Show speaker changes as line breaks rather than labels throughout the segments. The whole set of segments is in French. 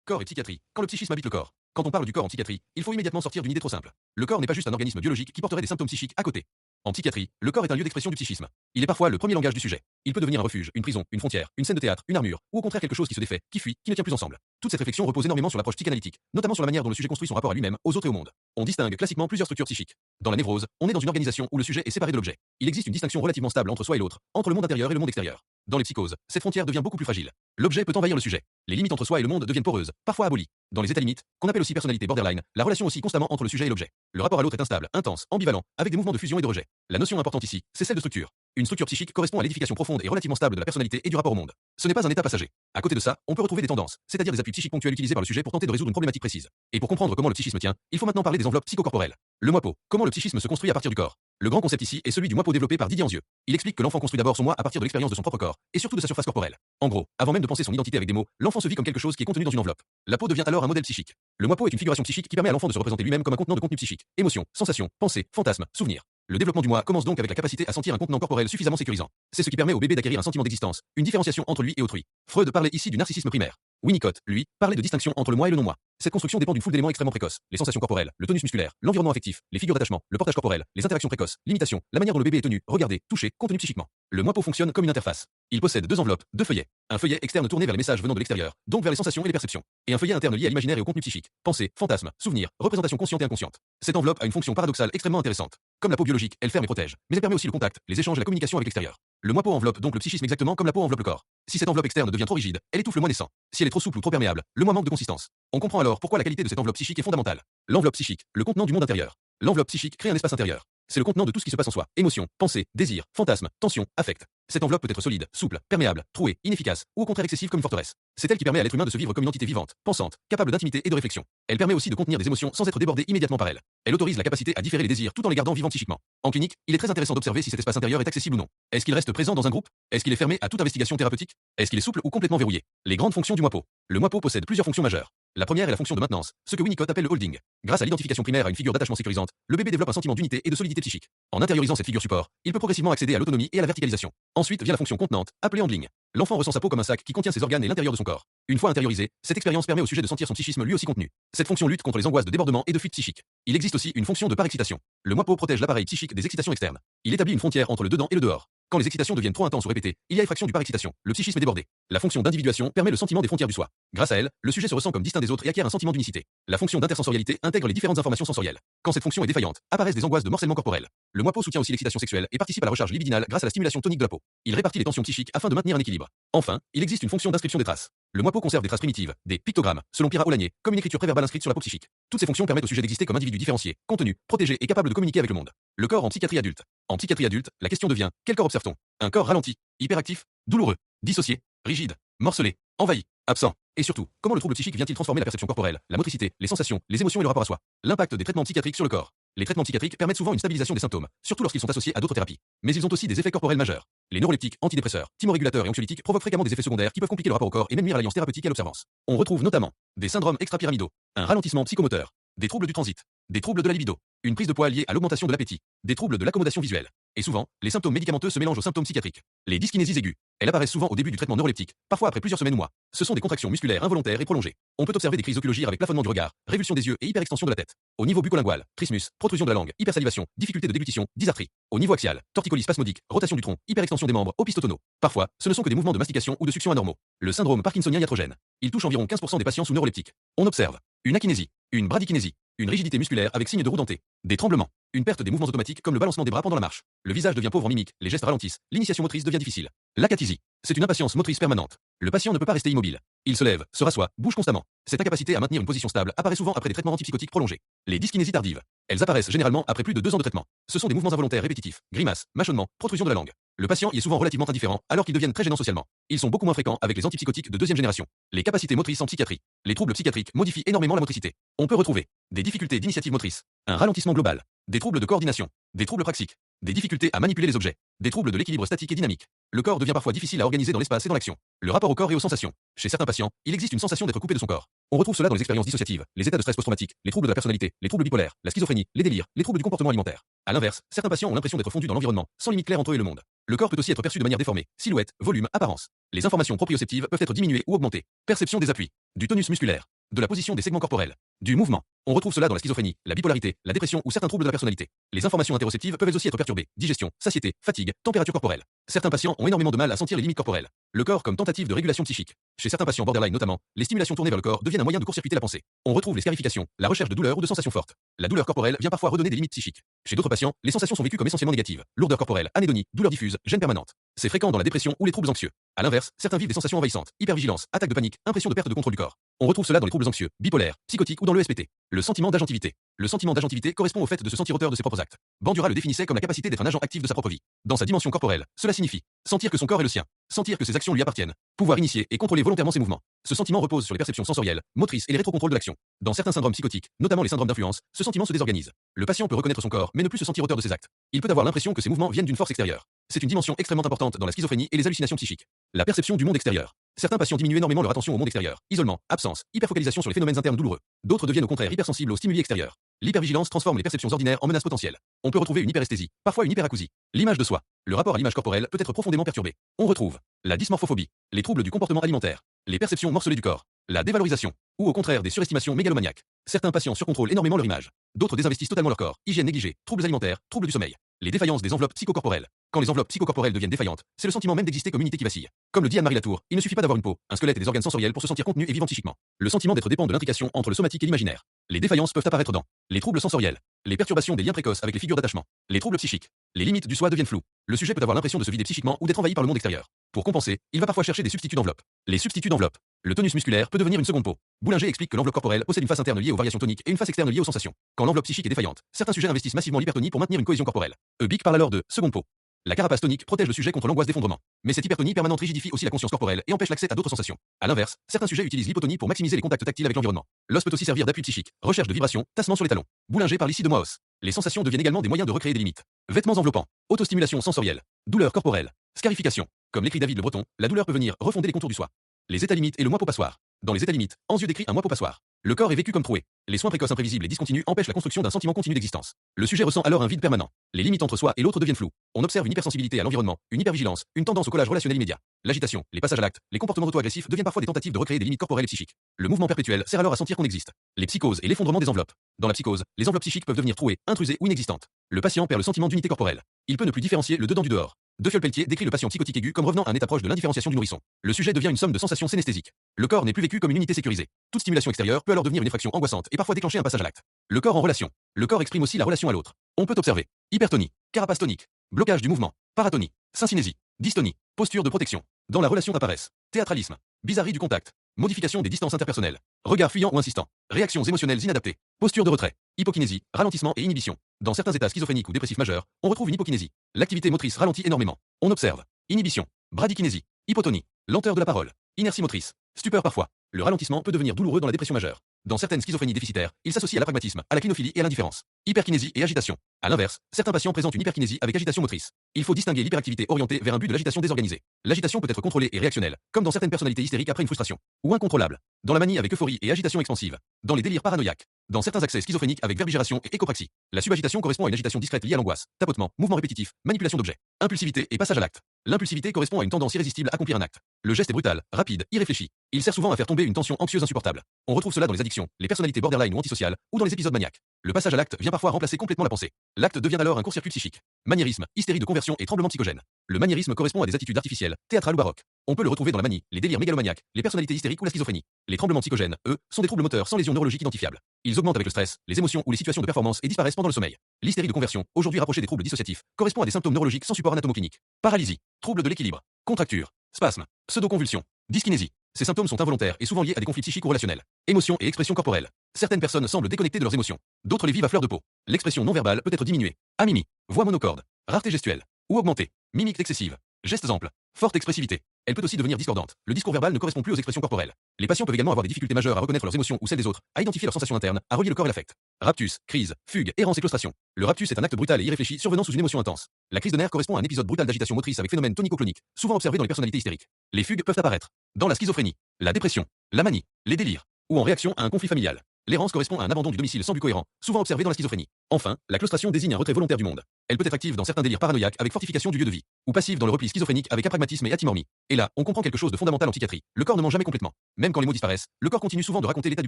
Corps et psychiatrie. Quand le psychisme habite le corps. Quand on parle du corps en psychiatrie, il faut immédiatement sortir d'une idée trop simple. Le corps n'est pas juste un organisme biologique qui porterait des symptômes psychiques à côté. En psychiatrie, le corps est un lieu d'expression du psychisme. Il est parfois le premier langage du sujet. Il peut devenir un refuge, une prison, une frontière, une scène de théâtre, une armure, ou au contraire quelque chose qui se défait, qui fuit, qui ne tient plus ensemble. Toute cette réflexion repose énormément sur l'approche psychanalytique, notamment sur la manière dont le sujet construit son rapport à lui-même, aux autres et au monde. On distingue classiquement plusieurs structures psychiques. Dans la névrose, on est dans une organisation où le sujet est séparé de l'objet. Il existe une distinction relativement stable entre soi et l'autre, entre le monde intérieur et le monde extérieur. Dans les psychoses, cette frontière devient beaucoup plus fragile. L'objet peut envahir le sujet. Les limites entre soi et le monde deviennent poreuses, parfois abolies. Dans les états limites, qu'on appelle aussi personnalité borderline, la relation oscille constamment entre le sujet et l'objet. Le rapport à l'autre est instable, intense, ambivalent, avec des mouvements de fusion et de rejet. La notion importante ici, c'est celle de structure. Une structure psychique correspond à l'édification profonde et relativement stable de la personnalité et du rapport au monde. Ce n'est pas un état passager. À côté de ça, on peut retrouver des tendances, c'est-à-dire des appuis psychiques ponctuels utilisés par le sujet pour tenter de résoudre une problématique précise. Et pour comprendre comment le psychisme tient, il faut maintenant parler des enveloppes psychocorporelles. Le moipo, comment le psychisme se construit à partir du corps. Le grand concept ici est celui du moipo développé par Didier Anzieux. Il explique que l'enfant construit d'abord son moi à partir de l'expérience de son propre corps, et surtout de sa surface corporelle. En gros, avant même de penser son identité avec des mots, l'enfant se vit comme quelque chose qui est contenu dans une enveloppe. La peau devient alors un modèle psychique. Le moipo est une figuration psychique qui permet à l'enfant de se représenter lui-même comme un contenant de contenu psychique, émotions, sensations, pensées, fantasmes, souvenirs. Le développement du moi commence donc avec la capacité à sentir un contenant corporel suffisamment sécurisant. C'est ce qui permet au bébé d'acquérir un sentiment d'existence, une différenciation entre lui et autrui. Freud parlait ici du narcissisme primaire. Winnicott, lui, parlait de distinction entre le moi et le non-moi. Cette construction dépend d'une foule d'éléments extrêmement précoces. Les sensations corporelles, le tonus musculaire, l'environnement affectif, les figures d'attachement, le portage corporel, les interactions précoces, l'imitation, la manière dont le bébé est tenu, regardé, touché, contenu psychiquement. Le moipo fonctionne comme une interface. Il possède deux enveloppes, deux feuillets. Un feuillet externe tourné vers les messages venant de l'extérieur, donc vers les sensations et les perceptions. Et un feuillet interne lié à l'imaginaire et au contenu psychique. Pensée, fantasme, souvenir, représentation consciente et inconsciente. Cette enveloppe a une fonction paradoxale extrêmement intéressante. Comme la peau biologique, elle ferme et protège, mais elle permet aussi le contact, les échanges et la communication avec l'extérieur. Le moipo enveloppe donc le psychisme exactement comme la peau enveloppe le corps. Si cette enveloppe externe devient trop rigide, elle étouffe le moi naissant. Si elle est trop souple ou trop perméable, le moi manque de consistance. On comprend alors pourquoi la qualité de cette enveloppe psychique est fondamentale. L'enveloppe psychique, le contenant du monde intérieur. L'enveloppe psychique crée un espace intérieur. C'est le contenant de tout ce qui se passe en soi. Émotions, pensées, désirs, fantasmes, tensions, affects. Cette enveloppe peut être solide, souple, perméable, trouée, inefficace, ou au contraire excessive comme une forteresse. C'est elle qui permet à l'être humain de se vivre comme une entité vivante, pensante, capable d'intimité et de réflexion. Elle permet aussi de contenir des émotions sans être débordée immédiatement par elles. Elle autorise la capacité à différer les désirs tout en les gardant vivants psychiquement. En clinique, il est très intéressant d'observer si cet espace intérieur est accessible ou non. Est-ce qu'il reste présent dans un groupe? Est-ce qu'il est fermé à toute investigation thérapeutique? Est-ce qu'il est souple ou complètement verrouillé? Les grandes fonctions du moipo. Le moipo possède plusieurs fonctions majeures. La première est la fonction de maintenance, ce que Winnicott appelle le holding. Grâce à l'identification primaire à une figure d'attachement sécurisante, le bébé développe un sentiment d'unité et de solidité psychique. En intériorisant cette figure support, il peut progressivement accéder à l'autonomie et à la verticalisation. Ensuite vient la fonction contenante, appelée handling. L'enfant ressent sa peau comme un sac qui contient ses organes et l'intérieur de son corps. Une fois intériorisée, cette expérience permet au sujet de sentir son psychisme lui aussi contenu. Cette fonction lutte contre les angoisses de débordement et de fuite psychique. Il existe aussi une fonction de parexcitation. Le moipo protège l'appareil psychique des excitations externes. Il établit une frontière entre le dedans et le dehors. Quand les excitations deviennent trop intenses ou répétées, il y a effraction du parexcitation. Le psychisme est débordé. La fonction d'individuation permet le sentiment des frontières du soi. Grâce à elle, le sujet se ressent comme distinct des autres et acquiert un sentiment d'unicité. La fonction d'intersensorialité intègre les différentes informations sensorielles. Quand cette fonction est défaillante, apparaissent des angoisses de morcellement corporel. Le moipo soutient aussi l'excitation sexuelle et participe à la recharge libidinale grâce à la stimulation tonique de la peau. Il répartit les tensions psychiques afin de maintenir un équilibre. Enfin, il existe une fonction d'inscription des traces. Le moipo conserve des traces primitives, des pictogrammes, selon Pierre Aulagnier, comme une écriture préverbale inscrite sur la peau psychique. Toutes ces fonctions permettent au sujet d'exister comme individu différencié, contenu, protégé et capable de communiquer avec le monde. Le corps en psychiatrie adulte. En psychiatrie adulte, la question devient, quel corps observe-t-on? Un corps ralenti, hyperactif, douloureux, dissocié, rigide, morcelé, envahi, absent. Et surtout, comment le trouble psychique vient-il transformer la perception corporelle, la motricité, les sensations, les émotions et le rapport à soi? L'impact des traitements psychiatriques sur le corps. Les traitements psychiatriques permettent souvent une stabilisation des symptômes, surtout lorsqu'ils sont associés à d'autres thérapies. Mais ils ont aussi des effets corporels majeurs. Les neuroleptiques, antidépresseurs, thymorégulateurs et anxiolytiques provoquent fréquemment des effets secondaires qui peuvent compliquer le rapport au corps et même nuire à l'alliance thérapeutique et à l'observance. On retrouve notamment des syndromes extrapyramidaux, un ralentissement psychomoteur, des troubles du transit, des troubles de la libido, une prise de poids liée à l'augmentation de l'appétit, des troubles de l'accommodation visuelle. Et souvent, les symptômes médicamenteux se mélangent aux symptômes psychiatriques. Les dyskinésies aiguës, elles apparaissent souvent au début du traitement neuroleptique, parfois après plusieurs semaines ou mois. Ce sont des contractions musculaires involontaires et prolongées. On peut observer des crises oculogiques avec plafonnement du regard, révulsion des yeux et hyperextension de la tête. Au niveau buccolingual, trismus, protrusion de la langue, hypersalivation, difficulté de déglutition, dysarthrie. Au niveau axial, torticolis spasmodique, rotation du tronc, hyperextension des membres, opistotonaux. Parfois, ce ne sont que des mouvements de mastication ou de succion anormaux. Le syndrome parkinsonien iatrogène. Il touche environ 15% des patients sous neuroleptiques. On observe une akinésie, une bradykinésie, une rigidité musculaire avec signe de roue dentée, des tremblements, une perte des mouvements automatiques comme le balancement des bras pendant la marche. Le visage devient pauvre en mimique, les gestes ralentissent, l'initiation motrice devient difficile. L'acathysie, c'est une impatience motrice permanente. Le patient ne peut pas rester immobile. Il se lève, se rassoit, bouge constamment. Cette incapacité à maintenir une position stable apparaît souvent après des traitements antipsychotiques prolongés. Les dyskinésies tardives. Elles apparaissent généralement après plus de 2 ans de traitement. Ce sont des mouvements involontaires répétitifs, grimaces, mâchonnements, protrusion de la langue. Le patient y est souvent relativement indifférent alors qu'ils deviennent très gênants socialement. Ils sont beaucoup moins fréquents avec les antipsychotiques de deuxième génération. Les capacités motrices en psychiatrie. Les troubles psychiatriques modifient énormément la motricité. On peut retrouver des difficultés d'initiative motrice, un ralentissement global, des troubles de coordination, des troubles praxiques, des difficultés à manipuler les objets, des troubles de l'équilibre statique et dynamique. Le corps devient parfois difficile à organiser dans l'espace et dans l'action. Le rapport au corps et aux sensations. Chez certains patients, il existe une sensation d'être coupé de son corps. On retrouve cela dans les expériences dissociatives, les états de stress post-traumatique, les troubles de la personnalité, les troubles bipolaires, la schizophrénie, les délires, les troubles du comportement alimentaire. À l'inverse, certains patients ont l'impression d'être fondus dans l'environnement, sans limite claire entre eux et le monde. Le corps peut aussi être perçu de manière déformée, silhouette, volume, apparence. Les informations proprioceptives peuvent être diminuées ou augmentées. Perception des appuis, du tonus musculaire, de la position des segments corporels, du mouvement. On retrouve cela dans la schizophrénie, la bipolarité, la dépression ou certains troubles de la personnalité. Les informations interoceptives peuvent elles aussi être perturbées, digestion, satiété, fatigue, température corporelle. Certains patients ont énormément de mal à sentir les limites corporelles. Le corps comme tentative de régulation psychique. Chez certains patients borderline notamment, les stimulations tournées vers le corps deviennent un moyen de court-circuiter la pensée. On retrouve les scarifications, la recherche de douleur ou de sensations fortes. La douleur corporelle vient parfois redonner des limites psychiques. Chez d'autres patients, les sensations sont vécues comme essentiellement négatives. Lourdeur corporelle, anédonie, douleur diffuse, gêne permanente. C'est fréquent dans la dépression ou les troubles anxieux. À l'inverse, certains vivent des sensations envahissantes, hypervigilance, attaque de panique, impression de perte de contrôle du corps. On retrouve cela dans les troubles anxieux, bipolaires, psychotiques ou dans le SPT. Le sentiment d'agentivité. Le sentiment d'agentivité correspond au fait de se sentir auteur de ses propres actes. Bandura le définissait comme la capacité d'être un agent actif de sa propre vie. Dans sa dimension corporelle, cela signifie sentir que son corps est le sien, sentir que ses actions lui appartiennent, pouvoir initier et contrôler volontairement ses mouvements. Ce sentiment repose sur les perceptions sensorielles, motrices et les rétrocontrôles de l'action. Dans certains syndromes psychotiques, notamment les syndromes d'influence, ce sentiment se désorganise. Le patient peut reconnaître son corps mais ne plus se sentir auteur de ses actes. Il peut avoir l'impression que ses mouvements viennent d'une force extérieure. C'est une dimension extrêmement importante dans la schizophrénie et les hallucinations psychiques. La perception du monde extérieur. Certains patients diminuent énormément leur attention au monde extérieur. Isolement, absence, hyperfocalisation sur les phénomènes internes douloureux. D'autres deviennent au contraire hypersensibles aux stimuli extérieurs. L'hypervigilance transforme les perceptions ordinaires en menaces potentielles. On peut retrouver une hyperesthésie, parfois une hyperacousie. L'image de soi. Le rapport à l'image corporelle peut être profondément perturbé. On retrouve la dysmorphophobie, les troubles du comportement alimentaire, les perceptions morcelées du corps, la dévalorisation, ou au contraire des surestimations mégalomaniaques. Certains patients surcontrôlent énormément leur image. D'autres désinvestissent totalement leur corps. Hygiène négligée, troubles alimentaires, troubles du sommeil. Les défaillances des enveloppes psychocorporelles. Quand les enveloppes psychocorporelles deviennent défaillantes, c'est le sentiment même d'exister comme unité qui vacille. Comme le dit Anne-Marie Latour, il ne suffit pas d'avoir une peau, un squelette et des organes sensoriels pour se sentir contenu et vivant psychiquement. Le sentiment d'être dépend de l'intrication entre le somatique et l'imaginaire. Les défaillances peuvent apparaître dans les troubles sensoriels, les perturbations des liens précoces avec les figures d'attachement, les troubles psychiques. Les limites du soi deviennent floues. Le sujet peut avoir l'impression de se vider psychiquement ou d'être envahi par le monde extérieur. Pour compenser, il va parfois chercher des substituts d'enveloppe. Les substituts d'enveloppe. Le tonus musculaire peut devenir une seconde peau. Boulinger explique que l'enveloppe corporelle possède une face interne liée aux variations toniques et une face externe liée aux sensations. Quand l'enveloppe psychique est défaillante, certains sujets investissent massivement l'hypertonie pour maintenir une cohésion corporelle. Eubik parle alors de seconde peau. La carapace tonique protège le sujet contre l'angoisse d'effondrement. Mais cette hypertonie permanente rigidifie aussi la conscience corporelle et empêche l'accès à d'autres sensations. À l'inverse, certains sujets utilisent l'hypotonie pour maximiser les contacts tactiles avec l'environnement. L'os peut aussi servir d'appui psychique, recherche de vibrations, tassement sur les talons. Boulinger parle ici de moi-os. Les sensations deviennent également des moyens de recréer des limites. Vêtements enveloppants, autostimulation sensorielle, douleur corporelle, scarification. Comme l'écrit David Le Breton, la douleur peut venir refonder les contours du soi. Les états limites et le moi pot passoire. Dans les états limites, Anzieux décrit un moi pot passoire. Le corps est vécu comme troué. Les soins précoces imprévisibles et discontinus empêchent la construction d'un sentiment continu d'existence. Le sujet ressent alors un vide permanent. Les limites entre soi et l'autre deviennent floues. On observe une hypersensibilité à l'environnement, une hypervigilance, une tendance au collage relationnel immédiat. L'agitation, les passages à l'acte, les comportements auto-agressifs deviennent parfois des tentatives de recréer des limites corporelles et psychiques. Le mouvement perpétuel sert alors à sentir qu'on existe. Les psychoses et l'effondrement des enveloppes. Dans la psychose, les enveloppes psychiques peuvent devenir trouées, intrusées ou inexistantes. Le patient perd le sentiment d'unité corporelle. Il peut ne plus différencier le dedans du dehors. De Fiol-Pelletier décrit le patient psychotique aigu comme revenant à un état proche de l'indifférenciation du nourrisson. Le sujet devient une somme de sensations synesthésiques. Le corps n'est plus vécu comme une unité sécurisée. Toute stimulation extérieure peut alors devenir une effraction angoissante et parfois déclencher un passage à l'acte. Le corps en relation. Le corps exprime aussi la relation à l'autre. On peut observer hypertonie, carapace tonique, blocage du mouvement, paratonie, syncinésie, dystonie, posture de protection. Dans la relation apparaissent théâtralisme, bizarrerie du contact, modification des distances interpersonnelles, regard fuyant ou insistant, réactions émotionnelles inadaptées, posture de retrait, hypokinésie, ralentissement et inhibition. Dans certains états schizophréniques ou dépressifs majeurs, on retrouve une hypokinésie. L'activité motrice ralentit énormément. On observe inhibition, bradykinésie, hypotonie, lenteur de la parole, inertie motrice, stupeur parfois. Le ralentissement peut devenir douloureux dans la dépression majeure. Dans certaines schizophrénies déficitaires, il s'associe à l'apragmatisme, à la clinophilie et à l'indifférence. Hyperkinésie et agitation. À l'inverse, certains patients présentent une hyperkinésie avec agitation motrice. Il faut distinguer l'hyperactivité orientée vers un but de l'agitation désorganisée. L'agitation peut être contrôlée et réactionnelle, comme dans certaines personnalités hystériques après une frustration, ou incontrôlable. Dans la manie avec euphorie et agitation expansive. Dans les délires paranoïaques. Dans certains accès schizophréniques avec verbigération et écopraxie. La subagitation correspond à une agitation discrète liée à l'angoisse, tapotement, mouvement répétitif, manipulation d'objets, impulsivité et passage à l'acte. L'impulsivité correspond à une tendance irrésistible à accomplir un acte. Le geste est brutal, rapide, irréfléchi. Il sert souvent à faire tomber une tension anxieuse insupportable. On retrouve cela dans les addictions, les personnalités borderline ou antisociales, ou dans les épisodes maniaques. Le passage à l'acte vient parfois remplacer complètement la pensée. L'acte devient alors un court-circuit psychique. Maniérisme, hystérie de conversion et tremblement psychogène. Le maniérisme correspond à des attitudes artificielles, théâtrales ou baroques. On peut le retrouver dans la manie, les délires mégalomaniaques, les personnalités hystériques ou la schizophrénie. Les tremblements psychogènes, eux, sont des troubles moteurs sans lésions neurologiques identifiables. Ils augmentent avec le stress, les émotions ou les situations de performance et disparaissent pendant le sommeil. L'hystérie de conversion, aujourd'hui rapprochée des troubles dissociatifs, correspond à des symptômes neurologiques sans support anatomoclinique. Paralysie, troubles de l'équilibre, contracture, spasme, pseudoconvulsion, dyskinésie. Ces symptômes sont involontaires et souvent liés à des conflits psychiques ou relationnels. Émotions et expressions corporelles. Certaines personnes semblent déconnectées de leurs émotions. D'autres les vivent à fleur de peau. L'expression non verbale peut être diminuée. Amimie, voix monocorde, rareté gestuelle, ou augmentée, mimique excessive, gestes amples, forte expressivité. Elle peut aussi devenir discordante. Le discours verbal ne correspond plus aux expressions corporelles. Les patients peuvent également avoir des difficultés majeures à reconnaître leurs émotions ou celles des autres, à identifier leurs sensations internes, à relier le corps et l'affect. Raptus, crise, fugue, errance et claustration. Le raptus est un acte brutal et irréfléchi survenant sous une émotion intense. La crise de nerfs correspond à un épisode brutal d'agitation motrice avec phénomène tonico-clonique, souvent observé dans les personnalités hystériques. Les fugues peuvent apparaître dans la schizophrénie, la dépression, la manie, les délires, ou en réaction à un conflit familial. L'errance correspond à un abandon du domicile sans but cohérent, souvent observé dans la schizophrénie. Enfin, la claustration désigne un retrait volontaire du monde. Elle peut être active dans certains délires paranoïaques avec fortification du lieu de vie, ou passive dans le repli schizophrénique avec apragmatisme et atimormie. Et là, on comprend quelque chose de fondamental en psychiatrie. Le corps ne ment jamais complètement. Même quand les mots disparaissent, le corps continue souvent de raconter l'état du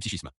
psychisme.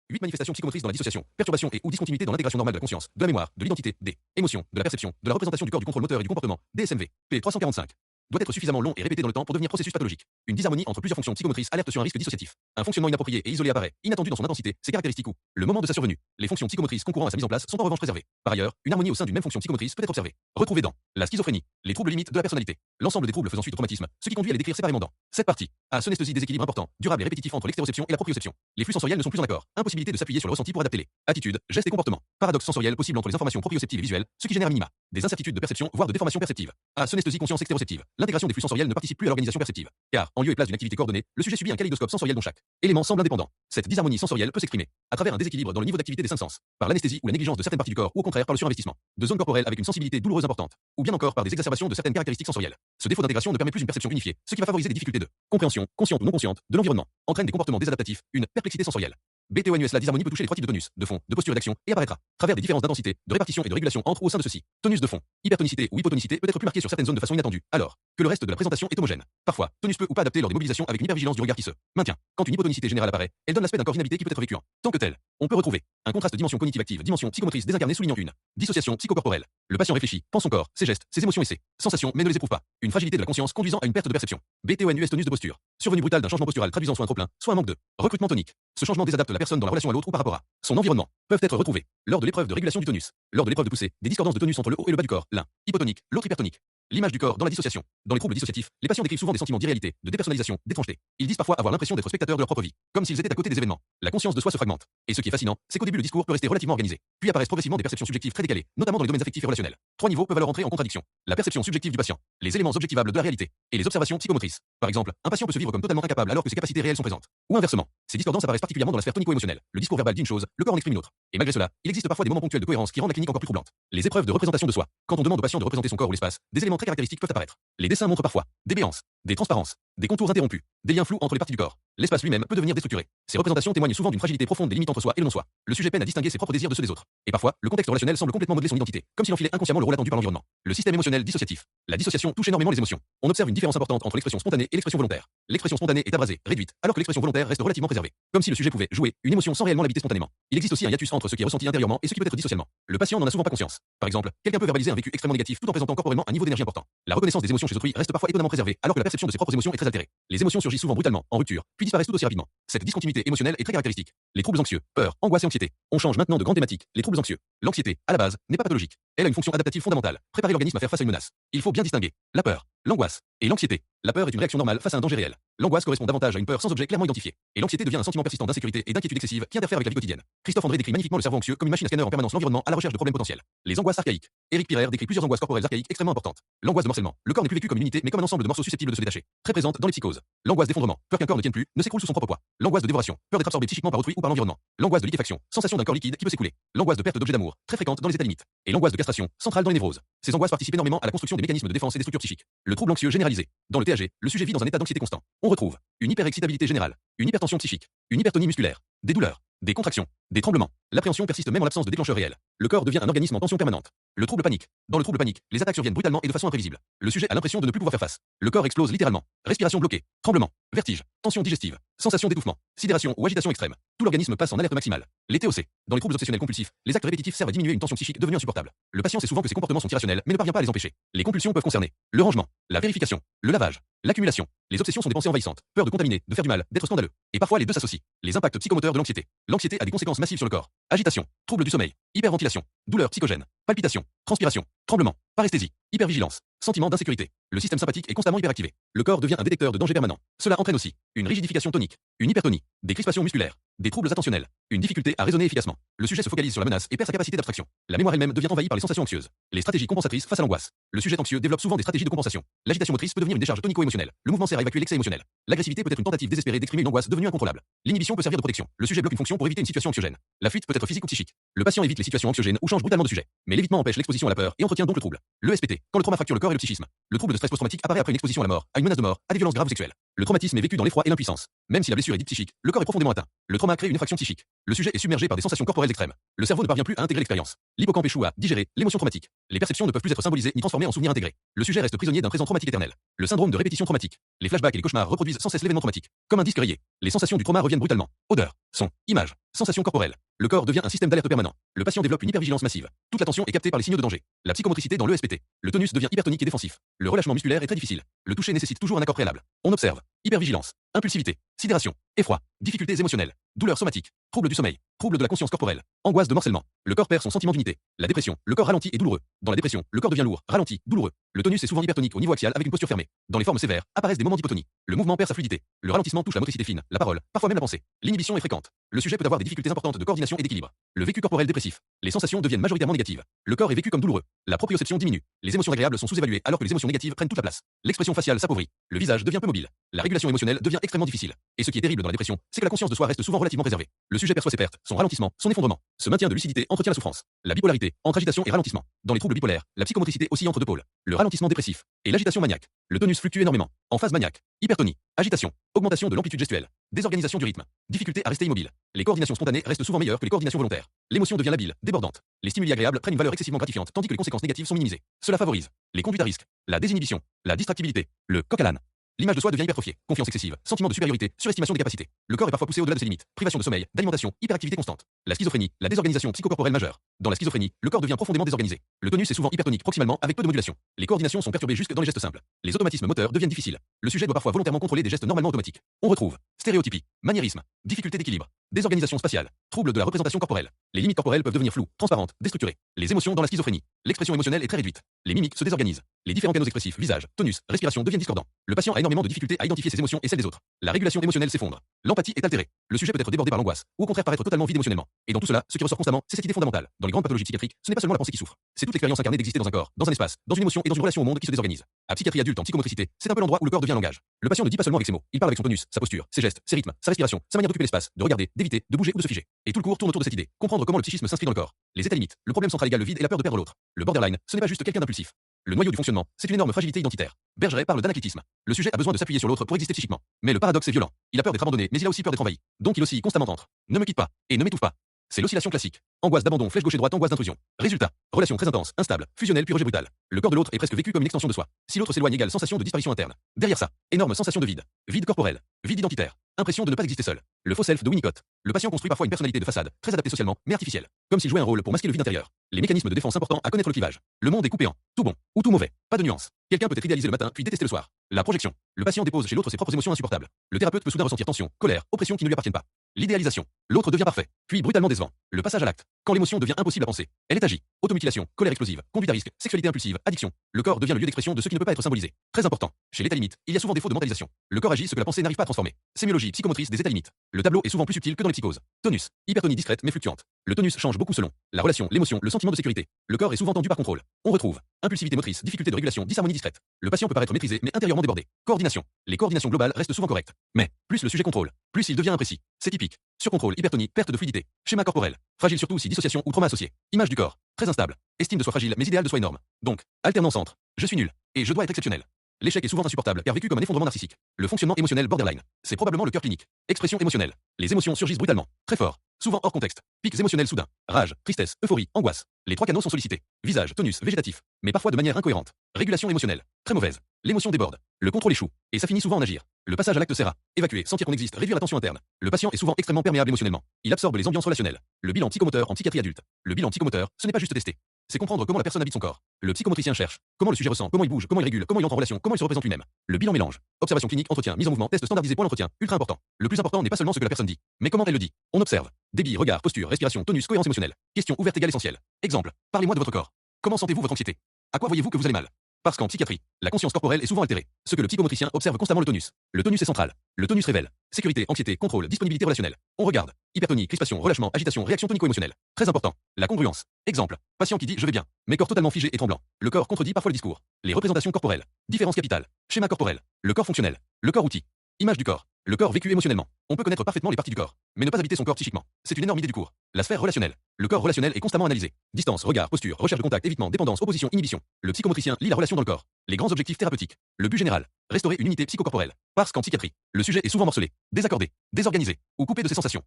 8 manifestations psychomotrices dans la dissociation, perturbation et ou discontinuité dans l'intégration normale de la conscience, de la mémoire, de l'identité, des émotions, de la perception, de la représentation du corps, du contrôle moteur et du comportement, DSMV, P345. Doit être suffisamment long et répété dans le temps pour devenir processus pathologique. Une disharmonie entre plusieurs fonctions psychomotrices alerte sur un risque dissociatif. Un fonctionnement inapproprié et isolé apparaît, inattendu dans son intensité, ses caractéristiques ou le moment de sa survenue. Les fonctions psychomotrices concourant à sa mise en place sont en revanche préservées. Par ailleurs, une harmonie au sein d'une même fonction psychomotrice peut être observée. Retrouvée dans la schizophrénie, les troubles limites de la personnalité, l'ensemble des troubles faisant suite au traumatisme, ce qui conduit à les décrire séparément dans cette partie. À synesthésie déséquilibre important, durable et répétitif entre l'extéroception et la proprioception. Les flux sensoriels ne sont plus en accord. Impossibilité de s'appuyer sur le ressenti pour adapter les attitudes, gestes et comportements. Paradoxe sensoriel possible entre les informations proprioceptives et visuelles, ce qui génère à minima des incertitudes de perception, voire de déformations perceptives. À synesthésie conscience extéroceptive, l'intégration des flux sensoriels ne participe plus à l'organisation perceptive. Car, en lieu et place d'une activité coordonnée, le sujet subit un kaléidoscope sensoriel dont chaque élément semble indépendant. Cette disharmonie sensorielle peut s'exprimer à travers un déséquilibre dans le niveau d'activité des cinq sens, par l'anesthésie ou la négligence de certaines parties du corps, ou au contraire par le surinvestissement de zones corporelles avec une sensibilité douloureuse importante, ou bien encore par des exacerbations de certaines caractéristiques sensorielles. Ce défaut d'intégration ne permet plus une perception unifiée, ce qui va favoriser des difficultés de compréhension, consciente ou non consciente, de l'environnement, entraîne des comportements désadaptatifs, une perplexité sensorielle. BTONUS. La disharmonie peut toucher les trois types de tonus, de fond, de posture et d'action, et apparaîtra, à travers des différences d'intensité, de répartition et de régulation entre ou au sein de ceux-ci. Tonus de fond, hypertonicité ou hypotonicité peut être plus marqué sur certaines zones de façon inattendue, alors que le reste de la présentation est homogène. Parfois, tonus peut ou pas adapté lors des mobilisations avec une hypervigilance du regard qui se maintient. Quand une hypotonicité générale apparaît, elle donne l'aspect d'un corps inhabité qui peut être vécu en tant que tel. On peut retrouver un contraste dimension cognitive active, dimension psychomotrice désincarnée soulignant une dissociation psychocorporelle. Le patient réfléchit, pense son corps, ses gestes, ses émotions et ses sensations, mais ne les éprouve pas. Une fragilité de la conscience conduisant à une perte de perception. BTONUS. Tonus de posture. Survenue brutale d'un changement postural traduisant soit un trop-plein, soit un manque de recrutement tonique. Ce changement désadapte la personne dans la relation à l'autre ou par rapport à son environnement. Peuvent être retrouvés lors de l'épreuve de régulation du tonus. Lors de l'épreuve de poussée, des discordances de tonus entre le haut et le bas du corps, l'un hypotonique, l'autre hypertonique. L'image du corps dans la dissociation. Dans les troubles dissociatifs, les patients décrivent souvent des sentiments d'irréalité, de dépersonnalisation, d'étrangeté. Ils disent parfois avoir l'impression d'être spectateurs de leur propre vie, comme s'ils étaient à côté des événements. La conscience de soi se fragmente. Et ce qui est fascinant, c'est qu'au début le discours peut rester relativement organisé. Puis apparaissent progressivement des perceptions subjectives très décalées, notamment dans les domaines affectifs et relationnels. Trois niveaux peuvent alors entrer en contradiction. La perception subjective du patient, les éléments objectivables de la réalité, et les observations psychomotrices. Par exemple, un patient peut se vivre comme totalement incapable alors que ses capacités réelles sont présentes. Ou inversement, ces discordances apparaissent particulièrement dans la sphère tonico-émotionnelle. Le discours verbal dit une chose, le corps en exprime une autre. Et malgré cela, il existe parfois des moments ponctuels de cohérence qui rendent la clinique encore plus troublante. Les épreuves de représentation de soi. Quand on demande au patient de représenter son corps ou l'espace, des éléments très caractéristiques peuvent apparaître. Les dessins montrent parfois des béances, des transparences, des contours interrompus, des liens flous entre les parties du corps. L'espace lui-même peut devenir déstructuré. Ces représentations témoignent souvent d'une fragilité profonde des limites entre soi et le non-soi. Le sujet peine à distinguer ses propres désirs de ceux des autres. Et parfois, le contexte relationnel semble complètement modeler son identité, comme s'il enfilait inconsciemment le rôle attendu par l'environnement. Le système émotionnel dissociatif. La dissociation touche énormément les émotions. On observe une différence importante entre l'expression spontanée et l'expression volontaire. L'expression spontanée est abrasée, réduite, alors que l'expression volontaire reste relativement préservée. Comme si le sujet pouvait jouer une émotion sans réellement l'habiter spontanément. Il existe aussi un hiatus entre ce qui est ressenti intérieurement et ce qui peut être dit socialement. Le patient n'en a souvent pas conscience. Par exemple, quelqu'un peut verbaliser un vécu extrêmement négatif tout en présentant corporellement un niveau d'énergie important. La reconnaissance des émotions chez autrui reste parfois étonnamment préservée, alors que la perception de ses propres émotions est très altérée. Les émotions surgissent souvent brutalement, en rupture, puis disparaissent tout aussi rapidement. Cette discontinuité émotionnelle est très caractéristique. Les troubles anxieux, peur, angoisse et anxiété. On change maintenant de grandes thématiques. Les troubles anxieux. L'anxiété, à la base, n'est pas pathologique. Elle a une fonction adaptative fondamentale, préparer l'organisme à faire face à une menace. Il faut bien distinguer la peur, l'angoisse et l'anxiété. La peur est une réaction normale face à un danger réel. L'angoisse correspond davantage à une peur sans objet clairement identifié. Et l'anxiété devient un sentiment persistant d'insécurité et d'inquiétude excessive qui interfère avec la vie quotidienne. Christophe André décrit magnifiquement le cerveau anxieux comme une machine à scanner en permanence l'environnement à la recherche de problèmes potentiels. Les angoisses archaïques. Éric Pirrer décrit plusieurs angoisses corporelles archaïques extrêmement importantes. L'angoisse de morcellement. Le corps n'est plus vécu comme une unité mais comme un ensemble de morceaux susceptibles de se détacher. Très présente dans les psychoses. L'angoisse d'effondrement. Peur qu'un corps ne tienne plus, ne s'écroule sous son propre poids. L'angoisse de dévoration. Peur d'être absorbé psychiquement par autrui ou par l'environnement. L'angoisse de liquéfaction. Sensation d'un corps liquide qui peut s'écouler. L'angoisse de perte d'objet d'amour, très fréquente dans les états limites. Et l'angoisse de castration, centrale dans les névroses. Ces angoisses participent énormément à la construction des mécanismes de défense et des structures psychiques. Le trouble anxieux généralisé. Dans le TAG, le sujet vit dans un état d'anxiété constant. On retrouve une hyperexcitabilité générale, une hypertension psychique, une hypertonie musculaire, des douleurs, des contractions, des tremblements. L'appréhension persiste même en l'absence de déclencheur réel. Le corps devient un organisme en tension permanente. Le trouble panique. Dans le trouble panique, les attaques surviennent brutalement et de façon imprévisible. Le sujet a l'impression de ne plus pouvoir faire face. Le corps explose littéralement. Respiration bloquée, tremblement, vertige, tension digestive, sensation d'étouffement, sidération ou agitation extrême. Tout l'organisme passe en alerte maximale. Les TOC. Dans les troubles obsessionnels compulsifs, les actes répétitifs servent à diminuer une tension psychique devenue insupportable. Le patient sait souvent que ses comportements sont irrationnels mais ne parvient pas à les empêcher. Les compulsions peuvent concerner le rangement, la vérification, le lavage, l'accumulation. Les obsessions sont des pensées envahissantes, peur de contaminer, de faire du mal, d'être scandaleux. Et parfois les deux s'associent. Les impacts psychomoteurs de l'anxiété. L'anxiété a des conséquences massives sur le corps. Agitation, trouble du sommeil, hyperventilation, douleur psychogène, palpitation, transpiration, tremblement, paresthésie, hypervigilance, sentiment d'insécurité. Le système sympathique est constamment hyperactivé. Le corps devient un détecteur de danger permanent. Cela entraîne aussi une rigidification tonique, une hypertonie, des crispations musculaires, Des troubles attentionnels. Une difficulté à raisonner efficacement. Le sujet se focalise sur la menace et perd sa capacité d'abstraction. La mémoire elle-même devient envahie par les sensations anxieuses. Les stratégies compensatrices face à l'angoisse. Le sujet anxieux développe souvent des stratégies de compensation. L'agitation motrice peut devenir une décharge tonico-émotionnelle. Le mouvement sert à évacuer l'excès émotionnel. L'agressivité peut être une tentative désespérée d'exprimer une angoisse devenue incontrôlable. L'inhibition peut servir de protection. Le sujet bloque une fonction pour éviter une situation anxiogène. La fuite peut être physique ou psychique. Le patient évite les situations anxiogènes ou change brutalement de sujet. Mais l'évitement empêche l'exposition à la peur et entretient donc le trouble. Le SPT. Quand le trauma fracture le corps et le psychisme. Le trouble de stress post-traumatique apparaît après une exposition à la mort, à une menace de mort, à des violences graves ou sexuelles. Le traumatisme est vécu dans l'effroi et l'impuissance. Même si la blessure est dite psychique, le corps est profondément atteint. Le trauma crée une effraction psychique. Le sujet est submergé par des sensations corporelles extrêmes. Le cerveau ne parvient plus à intégrer l'expérience. L'hippocampe échoue à digérer l'émotion traumatique. Les perceptions ne peuvent plus être symbolisées ni transformées en souvenirs intégrés. Le sujet reste prisonnier d'un présent traumatique éternel. Le syndrome de répétition traumatique. Les flashbacks et les cauchemars reproduisent sans cesse l'événement traumatique. Comme un disque rayé. Les sensations du trauma reviennent brutalement. Odeur, son, image, sensations corporelles. Le corps devient un système d'alerte permanent. Le patient développe une hypervigilance massive. Toute l'attention est captée par les signaux de danger. La psychomotricité dans le SPT. Le tonus devient hypertonique et défensif. Le relâchement musculaire est très difficile. Le toucher nécessite toujours un accord préalable. On observe. Hypervigilance, impulsivité, sidération, effroi, difficultés émotionnelles, douleurs somatiques, troubles du sommeil, troubles de la conscience corporelle, angoisse de morcellement. Le corps perd son sentiment d'unité. La dépression, le corps ralentit et douloureux. Dans la dépression, le corps devient lourd, ralenti, douloureux. Le tonus est souvent hypertonique au niveau axial avec une posture fermée. Dans les formes sévères, apparaissent des moments d'hypotonie. Le mouvement perd sa fluidité. Le ralentissement touche la motricité fine, la parole, parfois même la pensée. L'inhibition est fréquente. Le sujet peut avoir des difficultés importantes de coordination et d'équilibre. Le vécu corporel dépressif. Les sensations deviennent majoritairement négatives. Le corps est vécu comme douloureux. La proprioception diminue. Les émotions agréables sont sous-évaluées alors que les émotions négatives prennent toute la place. L'expression faciale s'appauvrit. Le visage devient peu mobile. La régulation émotionnelle devient extrêmement difficile. Et ce qui est terrible dans la dépression, c'est que la conscience de soi reste souvent relativement préservée. Le sujet perçoit ses pertes, son ralentissement, son effondrement. Ce maintien de lucidité entretient la souffrance. La bipolarité, entre agitation et ralentissement. Dans les troubles bipolaires, la psychomotricité oscille entre deux pôles. Le ralentissement dépressif et l'agitation maniaque. Le tonus fluctue énormément. En phase maniaque, hypertonie, agitation, augmentation de l'amplitude gestuelle, désorganisation du rythme, difficulté à rester immobile. Les coordinations spontanées restent souvent meilleures que les coordinations volontaires. L'émotion devient labile, débordante. Les stimuli agréables prennent une valeur excessivement gratifiante tandis que les conséquences négatives sont minimisées. Cela favorise les conduites à risque, la désinhibition, la distractibilité, le coq à l'âne. L'image de soi devient hypertrophiée, confiance excessive, sentiment de supériorité, surestimation des capacités. Le corps est parfois poussé au-delà de ses limites, privation de sommeil, d'alimentation, hyperactivité constante. La schizophrénie, la désorganisation psychocorporelle majeure. Dans la schizophrénie, le corps devient profondément désorganisé. Le tonus est souvent hypertonique proximalement avec peu de modulation. Les coordinations sont perturbées jusque dans les gestes simples. Les automatismes moteurs deviennent difficiles. Le sujet doit parfois volontairement contrôler des gestes normalement automatiques. On retrouve stéréotypie, maniérisme, difficulté d'équilibre, désorganisation spatiale, trouble de la représentation corporelle. Les limites corporelles peuvent devenir floues, transparentes, déstructurées. Les émotions dans la schizophrénie. L'expression émotionnelle est très réduite. Les mimiques se désorganisent. Les différents canaux expressifs, visage, tonus, respiration deviennent discordants. Le patient a énormément de difficultés à identifier ses émotions et celles des autres. La régulation émotionnelle s'effondre. L'empathie est altérée. Le sujet peut être débordé par l'angoisse, ou au contraire paraître totalement vide émotionnellement. Et dans tout cela, ce qui ressort constamment, c'est cette idée fondamentale. Dans les grandes pathologies psychiatriques, ce n'est pas seulement la pensée qui souffre. C'est toute l'expérience incarnée d'exister dans un corps, dans un espace, dans une émotion et dans une relation au monde qui se désorganise. À psychiatrie adulte en psychomotricité, c'est un peu l'endroit où le corps devient langage. Le patient ne dit pas seulement avec ses mots, il parle avec son tonus, sa posture, ses gestes, ses rythmes, sa respiration, sa manière d'occuper l'espace, de regarder, d'éviter, de bouger ou de se figer. Et tout le cours tourne autour de cette idée. Comprendre comment le psychisme s'inscrit dans le corps. Les états limites, le problème central égal le vide et la peur de perdre l'autre. Le borderline, ce n'est pas juste quelqu'un d'impulsif. Le noyau du fonctionnement, c'est une énorme fragilité identitaire. Bergeret parle d'anaclitisme. Le sujet a besoin de s'appuyer sur l'autre pour exister psychiquement. Mais le paradoxe est violent. Il a peur d'être abandonné, mais il a aussi peur d'être envahi. Donc il oscille constamment entre ne me quitte pas et ne m'étouffe pas. C'est l'oscillation classique. Angoisse d'abandon, flèche gauche et droite, angoisse d'intrusion. Résultat, relation très intense, instable, fusionnelle puis rejet brutal. Le corps de l'autre est presque vécu comme une extension de soi. Si l'autre s'éloigne égale sensation de disparition interne. Derrière ça, énorme sensation de vide. Vide corporel, vide identitaire, impression de ne pas exister seul. Le faux self de Winnicott. Le patient construit parfois une personnalité de façade, très adaptée socialement, mais artificielle. Comme s'il jouait un rôle pour masquer le vide intérieur. Les mécanismes de défense importants à connaître le clivage. Le monde est coupé en tout bon ou tout mauvais. Pas de nuance. Quelqu'un peut être idéalisé le matin puis détesté le soir. La projection. Le patient dépose chez l'autre ses propres émotions insupportables. Le thérapeute peut soudain ressentir tension, colère, oppression qui ne lui appartiennent pas. L'idéalisation. L'autre devient parfait, puis brutalement décevant. Le passage à l'acte. Quand l'émotion devient impossible à penser. Elle est agie. Automutilation, colère explosive, conduite à risque, sexualité impulsive, addiction. Le corps devient le lieu d'expression de ce qui ne peut pas être symbolisé. Très important. Chez l'état limite, il y a souvent défaut de mentalisation. Le corps agit ce que la pensée n'arrive pas à transformer. Sémiologie psychomotrice des états limites. Le tableau est souvent plus subtil que dans les psychoses. Tonus. Hypertonie discrète mais fluctuante. Le tonus change beaucoup selon la relation, l'émotion, le sentiment de sécurité. Le corps est souvent tendu par contrôle. On retrouve impulsivité motrice, difficulté de régulation, disharmonie discrète. Le patient peut paraître maîtrisé mais intérieurement débordé. Coordination. Les coordinations globales restent souvent correctes. Mais plus le sujet contrôle, plus il devient imprécis. C'est typique. Surcontrôle, hypertonie, perte de fluidité. Schéma corporel. Fragile surtout si dissociation ou trauma associé. Image du corps. Très instable. Estime de soi fragile mais idéal de soi énorme. Donc, alternance entre je suis nul et je dois être exceptionnel. L'échec est souvent insupportable car vécu comme un effondrement narcissique. Le fonctionnement émotionnel borderline. C'est probablement le cœur clinique. Expression émotionnelle. Les émotions surgissent brutalement, très fort, souvent hors contexte. Pics émotionnels soudains. Rage, tristesse, euphorie, angoisse. Les trois canaux sont sollicités. Visage, tonus, végétatif. Mais parfois de manière incohérente. Régulation émotionnelle. Très mauvaise. L'émotion déborde. Le contrôle échoue. Et ça finit souvent en agir. Le passage à l'acte sert à évacuer, sentir qu'on existe, réduire la tension interne. Le patient est souvent extrêmement perméable émotionnellement. Il absorbe les ambiances relationnelles. Le bilan psychomoteur en psychiatrie adulte. Le bilan psychomoteur, ce n'est pas juste tester. C'est comprendre comment la personne habite son corps. Le psychomotricien cherche comment le sujet ressent, comment il bouge, comment il régule, comment il entre en relation, comment il se représente lui-même. Le bilan mélange. Observation clinique, entretien, mise en mouvement, test standardisé pour l'entretien. Ultra important. Le plus important n'est pas seulement ce que la personne dit, mais comment elle le dit. On observe. Débit, regard, posture, respiration, tonus, cohérence émotionnelle. Question ouverte égale essentielle. Exemple. Parlez-moi de votre corps. Comment sentez-vous votre anxiété? À quoi voyez-vous que vous allez mal? Parce qu'en psychiatrie, la conscience corporelle est souvent altérée. Ce que le psychomotricien observe constamment le tonus. Le tonus est central. Le tonus révèle sécurité, anxiété, contrôle, disponibilité relationnelle. On regarde hypertonie, crispation, relâchement, agitation, réaction tonico-émotionnelle. Très important. La congruence. Exemple. Patient qui dit je vais bien, mais corps totalement figé et tremblant. Le corps contredit parfois le discours. Les représentations corporelles. Différence capitale. Schéma corporel. Le corps fonctionnel. Le corps outil. Image du corps. Le corps vécu émotionnellement. On peut connaître parfaitement les parties du corps, mais ne pas habiter son corps psychiquement. C'est une énorme idée du cours. La sphère relationnelle. Le corps relationnel est constamment analysé. Distance, regard, posture, recherche de contact, évitement, dépendance, opposition, inhibition. Le psychomotricien lit la relation dans le corps. Les grands objectifs thérapeutiques. Le but général. Restaurer une unité psychocorporelle. Parce qu'en psychiatrie, le sujet est souvent morcelé, désaccordé, désorganisé, ou coupé de ses sensations.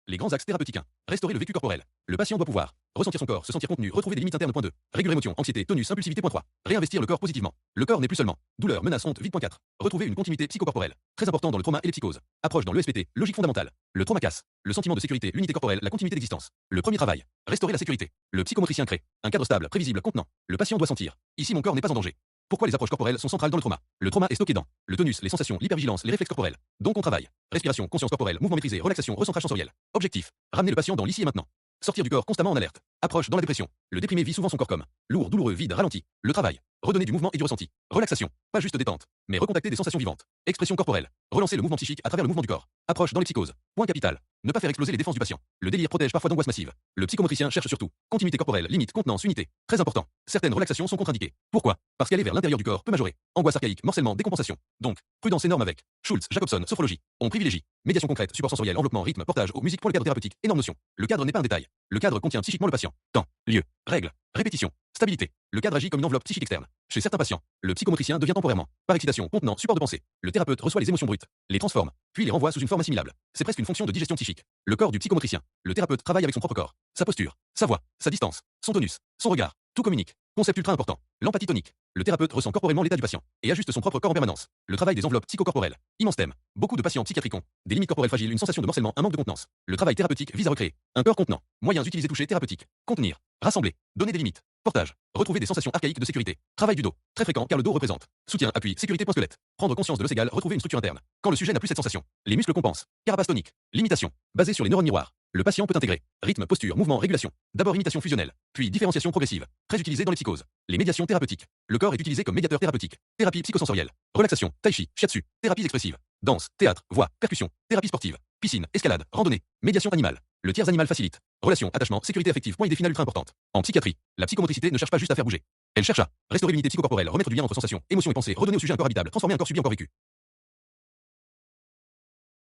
Les grands axes thérapeutiques 1. Restaurer le vécu corporel. Le patient doit pouvoir ressentir son corps, se sentir contenu, retrouver des limites internes. Point 2. Réguler émotion, anxiété, tonus, impulsivité. Point 3. Réinvestir le corps positivement. Le corps n'est plus seulement douleur, menace, honte, vide. Point 4. Retrouver une continuité psychocorporelle. Très important dans le trauma et les psychoses. Approche dans l'ESPT, logique fondamentale. Le trauma casse. Le sentiment de sécurité, l'unité corporelle, la continuité d'existence. Le premier travail. Restaurer la sécurité. Le psychomotricien crée un cadre stable, prévisible, contenant. Le patient doit sentir. Ici mon corps n'est pas en danger. Pourquoi les approches corporelles sont centrales dans le trauma? Le trauma est stocké dans le tonus, les sensations, l'hypervigilance, les réflexes corporels. Donc on travaille. Respiration, conscience corporelle, mouvement maîtrisé, relaxation, recentrage sensoriel. Objectif. Ramener le patient dans l'ici et maintenant. Sortir du corps constamment en alerte. Approche dans la dépression. Le déprimé vit souvent son corps comme lourd, douloureux, vide, ralenti. Le travail. Redonner du mouvement et du ressenti. Relaxation. Pas juste détente, mais recontacter des sensations vivantes. Expression corporelle. Relancer le mouvement psychique à travers le mouvement du corps. Approche dans les psychoses. Point capital. Ne pas faire exploser les défenses du patient. Le délire protège parfois d'angoisse massive. Le psychomotricien cherche surtout continuité corporelle, limite, contenance, unité. Très important. Certaines relaxations sont contre-indiquées. Pourquoi? Parce qu'aller vers l'intérieur du corps peut majorer angoisse archaïque, morcellement, décompensation. Donc, prudence énorme avec Schultz, Jacobson, sophrologie. On privilégie médiation concrète, support sensoriel, enveloppement, rythme, portage, aux musique pour le cadre thérapeutique. Énorme notion. Le cadre n'est pas un détail. Le cadre contient psychiquement le patient. Temps, lieu, règles, répétition, stabilité. Le cadre agit comme une enveloppe psychique externe. Chez certains patients, le psychomotricien devient temporairement, par excitation, contenant, support de pensée. Le thérapeute reçoit les émotions brutes, les transforme, puis les renvoie sous une forme assimilable. C'est presque une fonction de digestion psychique. Le corps du psychomotricien. Le thérapeute travaille avec son propre corps, sa posture, sa voix, sa distance, son tonus, son regard. Tout communique. Concept ultra important. L'empathie tonique. Le thérapeute ressent corporellement l'état du patient et ajuste son propre corps en permanence. Le travail des enveloppes psychocorporelles. Immense thème. Beaucoup de patients psychiatriques ont des limites corporelles fragiles, une sensation de morcellement, un manque de contenance. Le travail thérapeutique vise à recréer un corps contenant. Moyens utilisés toucher thérapeutique. Contenir. Rassembler. Donner des limites. Portage. Retrouver des sensations archaïques de sécurité. Travail du dos. Très fréquent car le dos représente soutien, appui, sécurité. Squelette. Prendre conscience de l'os égal, retrouver une structure interne. Quand le sujet n'a plus cette sensation, les muscles compensent. Carapace tonique. Limitation. Basée sur les neurones miroirs. Le patient peut intégrer rythme, posture, mouvement, régulation. D'abord imitation fusionnelle, puis différenciation progressive. Très utilisée dans les psychoses. Les médiations thérapeutiques. Le corps est utilisé comme médiateur thérapeutique. Thérapie psychosensorielle. Relaxation, tai chi, shiatsu, thérapies expressives. Danse, théâtre, voix, percussion, thérapie sportive. Piscine, escalade, randonnée, médiation animale. Le tiers animal facilite. Relation, attachement, sécurité affective. Point idée finale ultra importante. En psychiatrie, la psychomotricité ne cherche pas juste à faire bouger. Elle cherche à restaurer l'unité psychocorporelle, remettre du lien entre sensations, émotions et pensées, redonner au sujet un corps habitable, transformer un corps subi en corps vécu.